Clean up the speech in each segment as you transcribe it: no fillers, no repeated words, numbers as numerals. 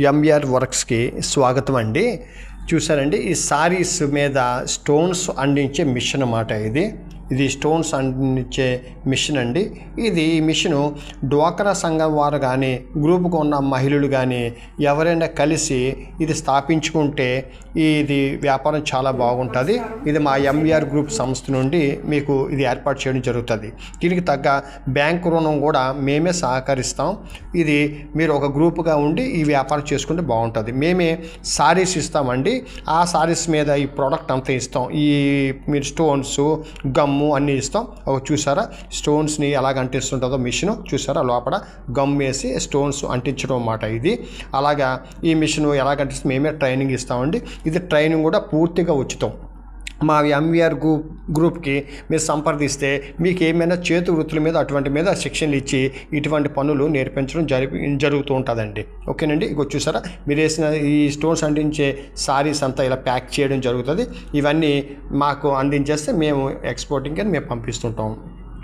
MVR వర్క్స్కి స్వాగతం అండి. చూసారండి, ఈ సారీస్ మీద స్టోన్స్ అందించే మిషన్ అన్నమాట. ఇది స్టోన్స్ అందించే మిషన్ అండి. ఈ మిషను డ్వాక్రా సంఘం వారు కానీ గ్రూపుకు ఉన్న మహిళలు కానీ ఎవరైనా కలిసి ఇది స్థాపించుకుంటే ఇది వ్యాపారం చాలా బాగుంటుంది. ఇది మా ఎంవిఆర్ గ్రూప్ సంస్థ నుండి మీకు ఇది ఏర్పాటు చేయడం జరుగుతుంది. దీనికి తగ్గ బ్యాంకు రుణం కూడా మేమే సహకరిస్తాం. ఇది మీరు ఒక గ్రూపుగా ఉండి ఈ వ్యాపారం చేసుకుంటే బాగుంటుంది. మేమే సారీస్ ఇస్తామండి. ఆ సారీస్ మీద ఈ ప్రోడక్ట్ అంతా ఇస్తాం. ఈ మీరు స్టోన్స్, గమ్ము అన్నీ ఇస్తాం. చూసారా స్టోన్స్ని ఎలాగ అంటిస్తుంటుందో మిషన్ చూసారా, లోపల గమ్ వేసి స్టోన్స్ అంటించడం అన్నమాట. ఇది అలాగా ఈ మిషన్ ఎలాగ అంటిస్తే మేమే ట్రైనింగ్ ఇస్తామండి. ఇది ట్రైనింగ్ కూడా పూర్తిగా ఉచితం. మా ఎంవిఆర్ గ్రూప్కి మీరు సంప్రదిస్తే మీకు ఏమైనా చేతి వృత్తుల మీద అటువంటి మీద శిక్షణలు ఇచ్చి ఇటువంటి పనులు నేర్పించడం జరుగుతూ ఉంటుందండి. ఓకేనండి. ఇక చూసారా, మీరు వేసిన ఈ స్టోన్స్ అందించే సారీస్ అంతా ఇలా ప్యాక్ చేయడం జరుగుతుంది. ఇవన్నీ మాకు అందించేస్తే మేము ఎక్స్పోర్టింగ్కి అని మేము పంపిస్తుంటాం.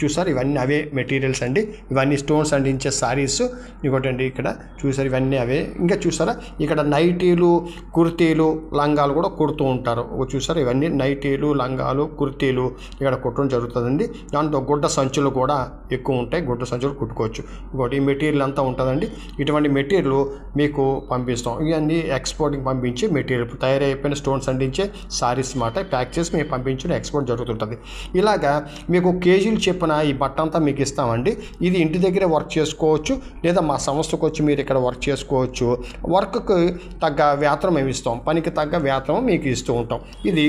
చూసారు, ఇవన్నీ అవే మెటీరియల్స్ అండి. ఇవన్నీ స్టోన్స్ అందించే సారీస్. ఇంకోటండి ఇక్కడ చూసారు, ఇవన్నీ అవే. ఇంకా చూసారా, ఇక్కడ నైటీలు, కుర్తీలు, లంగాలు కూడా కుడుతూ ఉంటారు. చూసారు, ఇవన్నీ నైటీలు, లంగాలు, కుర్తీలు ఇక్కడ కుట్టడం జరుగుతుందండి. దాంట్లో గుడ్డ సంచులు కూడా ఎక్కువ ఉంటాయి. గుడ్డ సంచులు కుట్టుకోవచ్చు. ఇంకోటి ఈ మెటీరియల్ అంతా ఉంటుందండి. ఇటువంటి మెటీరియల్ మీకు పంపిస్తాం. ఇవన్నీ ఎక్స్పోర్టింగ్ పంపించి మెటీరియల్ తయారైపోయిన స్టోన్స్ అందించే సారీస్ మాట ప్యాక్ చేసి మేము పంపించడం ఎక్స్పోర్ట్ జరుగుతుంటుంది. ఇలాగా మీకు కేజీలు చెప్పిన ఈ బట్ట అంతా మీకు ఇస్తామండి. ఇది ఇంటి దగ్గరే వర్క్ చేసుకోవచ్చు, లేదా మా సంస్థకు వచ్చి మీరు ఇక్కడ వర్క్ చేసుకోవచ్చు. వర్క్కి తగ్గ వేతనం మేము ఇస్తాం. పనికి తగ్గ వేతనం మీకు ఇస్తూ ఉంటాం. ఇది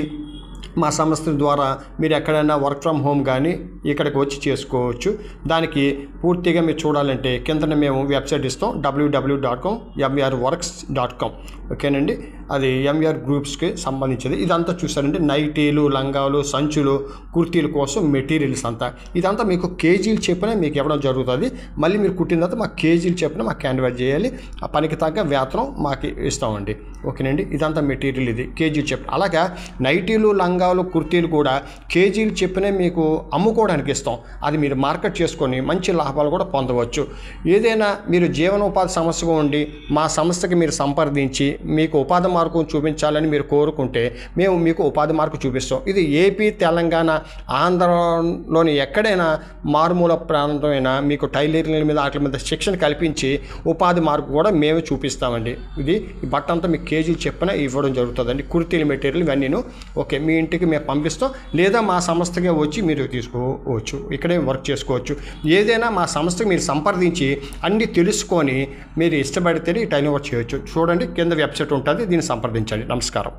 మా సంస్థ ద్వారా మీరు ఎక్కడైనా వర్క్ ఫ్రమ్ హోమ్ కానీ ఇక్కడికి వచ్చి చేసుకోవచ్చు. దానికి పూర్తిగా మీరు చూడాలంటే కిందనే మేము వెబ్సైట్ ఇస్తాం, www.mvrworks.com. ఓకేనండి. అది ఎంవిఆర్ గ్రూప్స్కి సంబంధించింది. ఇదంతా చూసారంటే నైటీలు, లంగాలు, సంచులు, కుర్తీల కోసం మెటీరియల్స్ అంతా. ఇదంతా మీకు కేజీలు చెప్పినా మీకు ఇవ్వడం జరుగుతుంది. మళ్ళీ మీరు కుట్టిన తర్వాత మాకు కేజీలు చెప్పినా మాకు హ్యాండ్ చేయాలి. ఆ పనికి తగ్గ వేతనం మాకు ఇస్తామండి. ఓకేనండి. ఇదంతా మెటీరియల్ ఇది కేజీలు చెప్పిన. అలాగా నైటీలు, లంగాలు, కుర్తీలు కూడా కేజీలు చెప్పినే మీకు అమ్ముకోవడానికి ఇస్తాం. అది మీరు మార్కెట్ చేసుకొని మంచి లాభాలు కూడా పొందవచ్చు. ఏదైనా మీరు జీవనోపాధి సమస్యగా ఉండి మా సంస్థకి మీరు సంప్రదించి మీకు ఉపాధి మార్గం చూపించాలని మీరు కోరుకుంటే మేము మీకు ఉపాధి మార్గం చూపిస్తాం. ఇది ఏపీ, తెలంగాణ, ఆంధ్రలోని ఎక్కడైనా మారుమూల ప్రాంతమైనా మీకు టైలరింగ్ మీద వాటి మీద శిక్షణ కల్పించి ఉపాధి మార్గం కూడా మేమే చూపిస్తామండి. ఇది ఈ బట్ట అంతా మీకు కేజీలు చెప్పిన ఇవ్వడం జరుగుతుందండి. కుర్తీల మెటీరియల్ ఇవన్నీను. ఓకే, మీ ఇంటికి మేము పంపిస్తాం, లేదా మా సంస్థకే వచ్చి మీరు తీసుకోవచ్చు, ఇక్కడే వర్క్ చేసుకోవచ్చు. ఏదైనా మా సంస్థకి మీరు సంప్రదించి అన్నీ తెలుసుకొని మీరు ఇష్టపడితేనే ఈ టైం వర్క్ చేయవచ్చు. చూడండి, కింద వెబ్సైట్ ఉంటుంది, దీన్ని సంప్రదించండి. నమస్కారం.